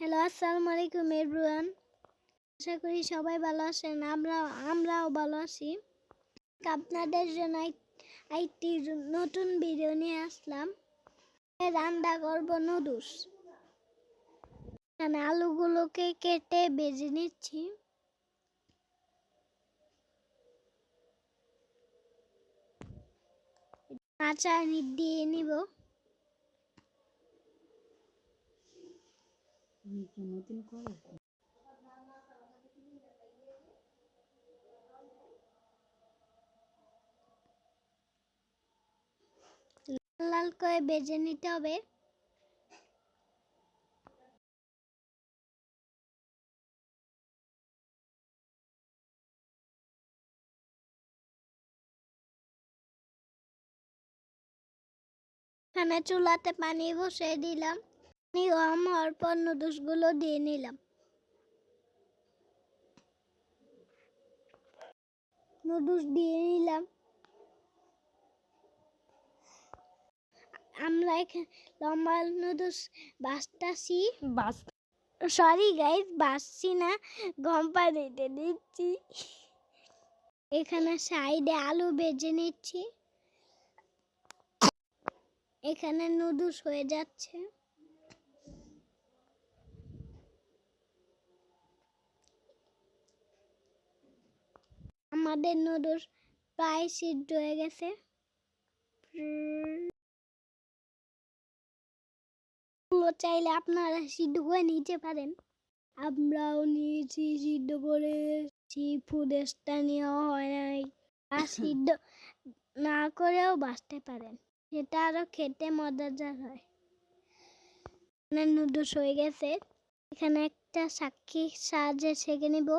Hello, আসসালামু আলাইকুম everyone. আশা করি সবাই ভালো আছেন। আমরাও ভালো আছি। আপনাদের জন্য একটি নতুন ভিডিও নিয়ে আসলাম। রান্না করব নুডলস। এখানে আলুগুলোকে কেটে ভেজে নিচ্ছি। কাঁচা দিয়ে নিব। লাল করে ভেজে নিতে হবে। এখানে চুলাতে পানি বসিয়ে দিলাম। পানি গরম হওয়ার পর নুডলসগুলো দিয়ে নিলাম। নুডলস দিয়ে নিলাম। আমরা এখানে লম্বা নুডলস বাছতাছি। সরি গাইস, বাছছি না, গরম পানিতে দিচ্ছি। এখানে সাইডে আলু ভেজে নিচ্ছি। এখানে নুডলস হয়ে যাচ্ছে। আমাদের নুডলস প্রায় সিদ্ধ হয়ে গেছে। চাইলে আপনারা সিদ্ধ করে নিতে পারেন। আমরাও নিয়েছি সিদ্ধ করে। ফুড স্থানীয় হয় নাই, আর সিদ্ধ না করেও বাঁচতে পারেন, সেটা আরো খেতে মজাদার হয়। নুডলস হয়ে গেছে। এখানে একটা সাক্ষীর সাহায্যে ছেঁকে নিব।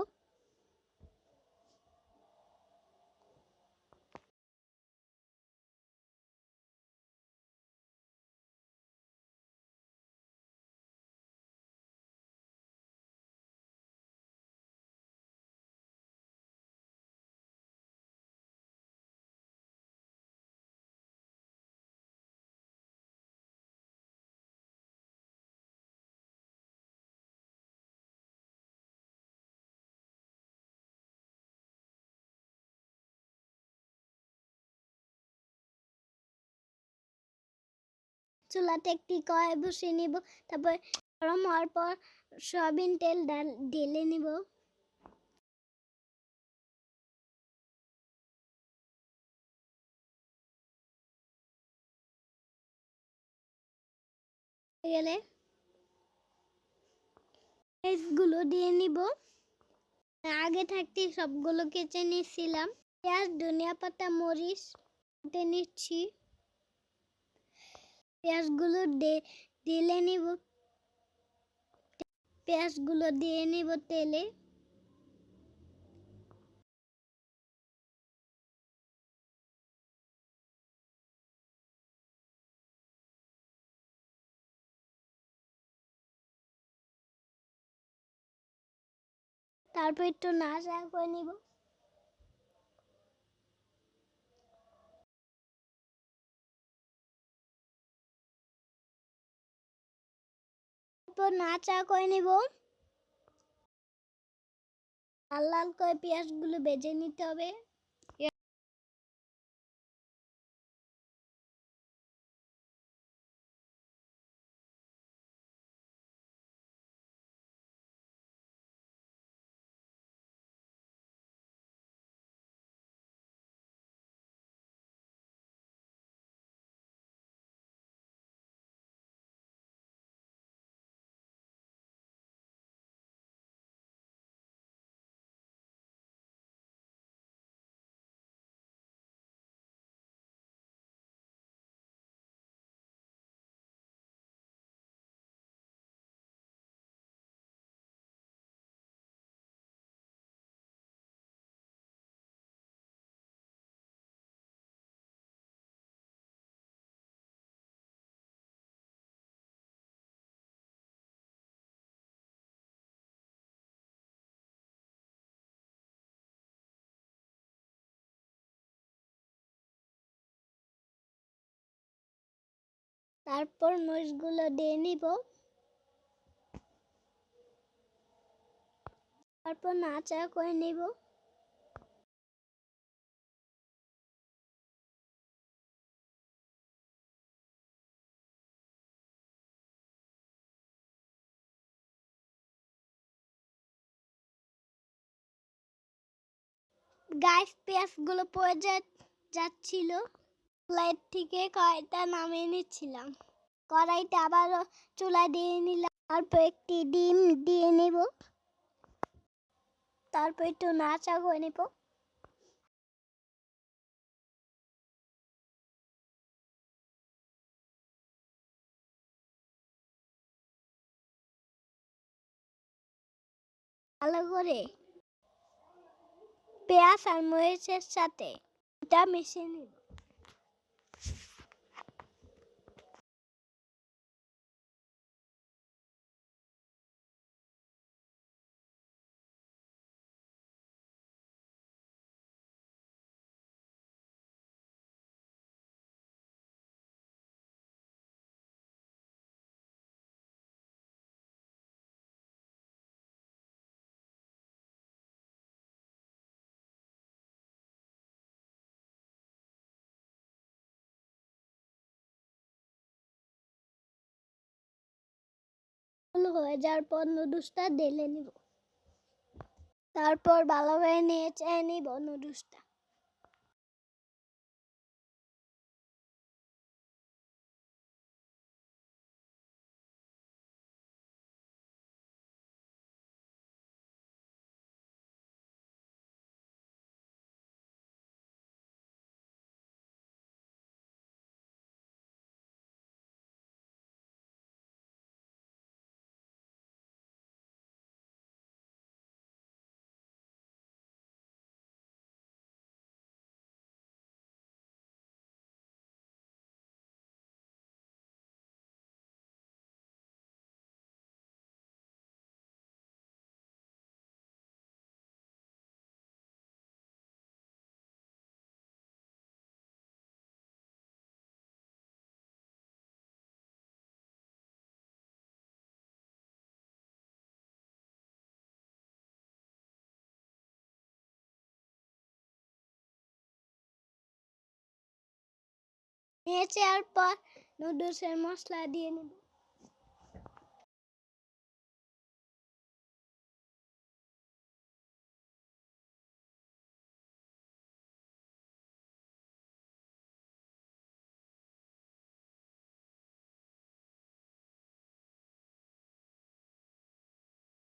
চুলাতে একটি কড়াই বসিয়ে নিব। তারপর গরম হওয়ার পর সয়াবিন তেল ঢেলে নিব। গেলে পেঁয়াজগুলো দিয়ে নিব। আগে থাকতে সবগুলো কেটে নিয়েছিলাম। পেঁয়াজ, ধনিয়া পাতা, মরিচ কেটে নিচ্ছি। পেঁয়াজগুলো ঢেলে নিব। পেঁয়াজগুলো দিয়ে নিব তেলে। তারপর একটু নাড়াচাড়া করে নিব। তারপর নাড়াচাড়া করে নিব। লাল লাল করে পেঁয়াজগুলো ভেজে নিতে হবে। তারপর মরিচগুলো দিয়ে নিব। তারপর নাড়াচাড়া করে নেব। গাইস পেঁয়াজগুলো পড়ে যাচ্ছিল, প্লেট থেকে কড়াইটা নামিয়ে নিচ্ছিলাম। কড়াইটা আবারও চুলায় দিয়ে নিলাম, তারপর একটি ডিম দিয়ে নেব, তারপর একটু নাড়াচাড়া করে নেব। ভালো করে পেঁয়াজ আর মরিচের সাথে এটা মিশিয়ে নিব। হয়ে যাওয়ার পর নুডলসটা ঢেলে নিব, তারপর ভালো করে নেড়ে নিব নুডলসটা। নেড়ে পর নুডলসের মশলা দিয়ে নেব।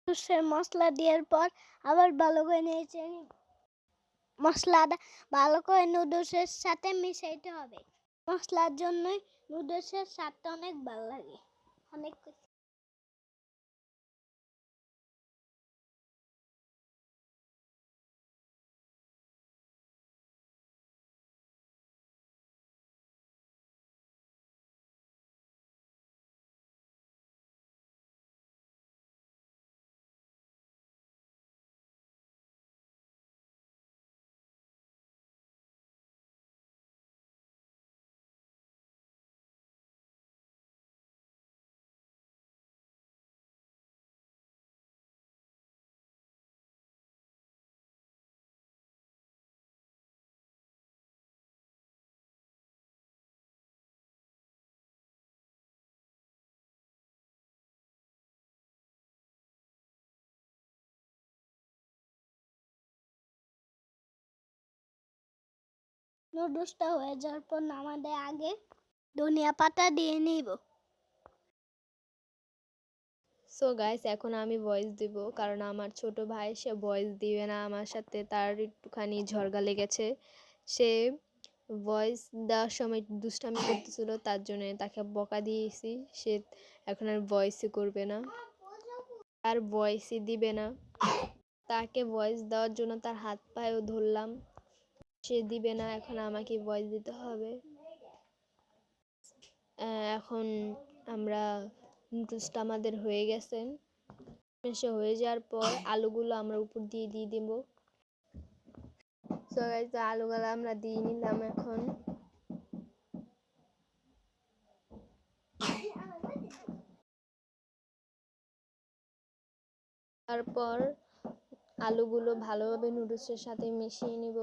নুডলসের মশলা দেওয়ার পর আবার ভালো করে নেড়ে নিব। মশলাটা ভালো করে নুডলসের সাথে মিশাইতে হবে। মশলার জন্যই নুডলসের স্বাদটা অনেক ভালো লাগে। অনেক নুডলসটা হয়ে যাওয়ার পর নামানোর আগে ধনিয়া পাতা দিয়ে নিব। সো গাইস এখন আমি ভয়েস দিব, কারণ আমার ছোট ভাই সে ভয়েস দিবে না আমার সাথে, তার একটুখানি ঝগড়া লেগেছে। সে ভয়েস দেওয়ার সময় দুষ্টামি করতেছিল, তার জন্য তাকে বকা দিয়েছি। সে এখন আর ভয়েসই করবে না, আর ভয়েসই দিবে না। তাকে ভয়েস দেওয়ার জন্য তার হাত পায়েও ধরলাম, সে দিবে না। এখন আমাকে ভয়েস দিতে হবে। এখন আমরা নুডলসটা আমাদের হয়ে গেছে। সে হয়ে যাওয়ার পর আলুগুলো আমরা উপর দিয়ে দিব। সো গাইস আলুগুলো আমরা দিয়ে নিলাম। এখন তারপর আলুগুলো ভালোভাবে নুডলসের সাথে মিশিয়ে নিব।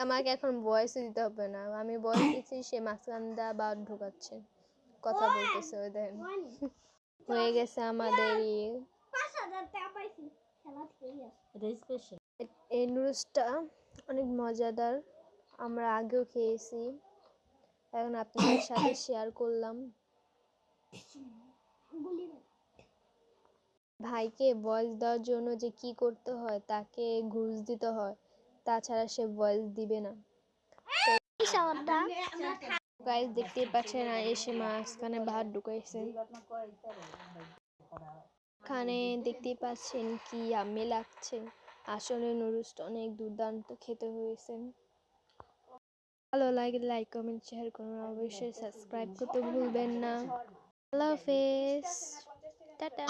আমাকে এখন ভয়েস দিতে হবে না, আমি ভয়েস দিচ্ছি, সে মাঝখানটা বা ঢুকাচ্ছে, কথা বলতেছে, ওই দেখেন। হয়ে গেছে আমাদের এই নুডলসটা অনেক মজাদার, আমরা আগেও খেয়েছি, এখন আপনাদের সাথে শেয়ার করলাম। ভাইকে ভয়েস দেওয়ার জন্য যে কি করতে হয়, তাকে ঘুষ দিতে হয়, তাছাড়া সে ভয়েস দিবে না। গাইস দেখতেই পাচ্ছেন, এসে মাঝখানে ভাত ঢুকাইছে। এখানে দেখতেই পাচ্ছেন কি ইয়াম্মি লাগছে, আসলে নুডলসটা অনেক দুর্দান্ত খেতে হয়েছে। ভালো লাগে লাইক কমেন্ট শেয়ার করুন, অবশ্যই সাবস্ক্রাইব করতে ভুলবেন না। আল্লাহ হাফেজ, টাটা।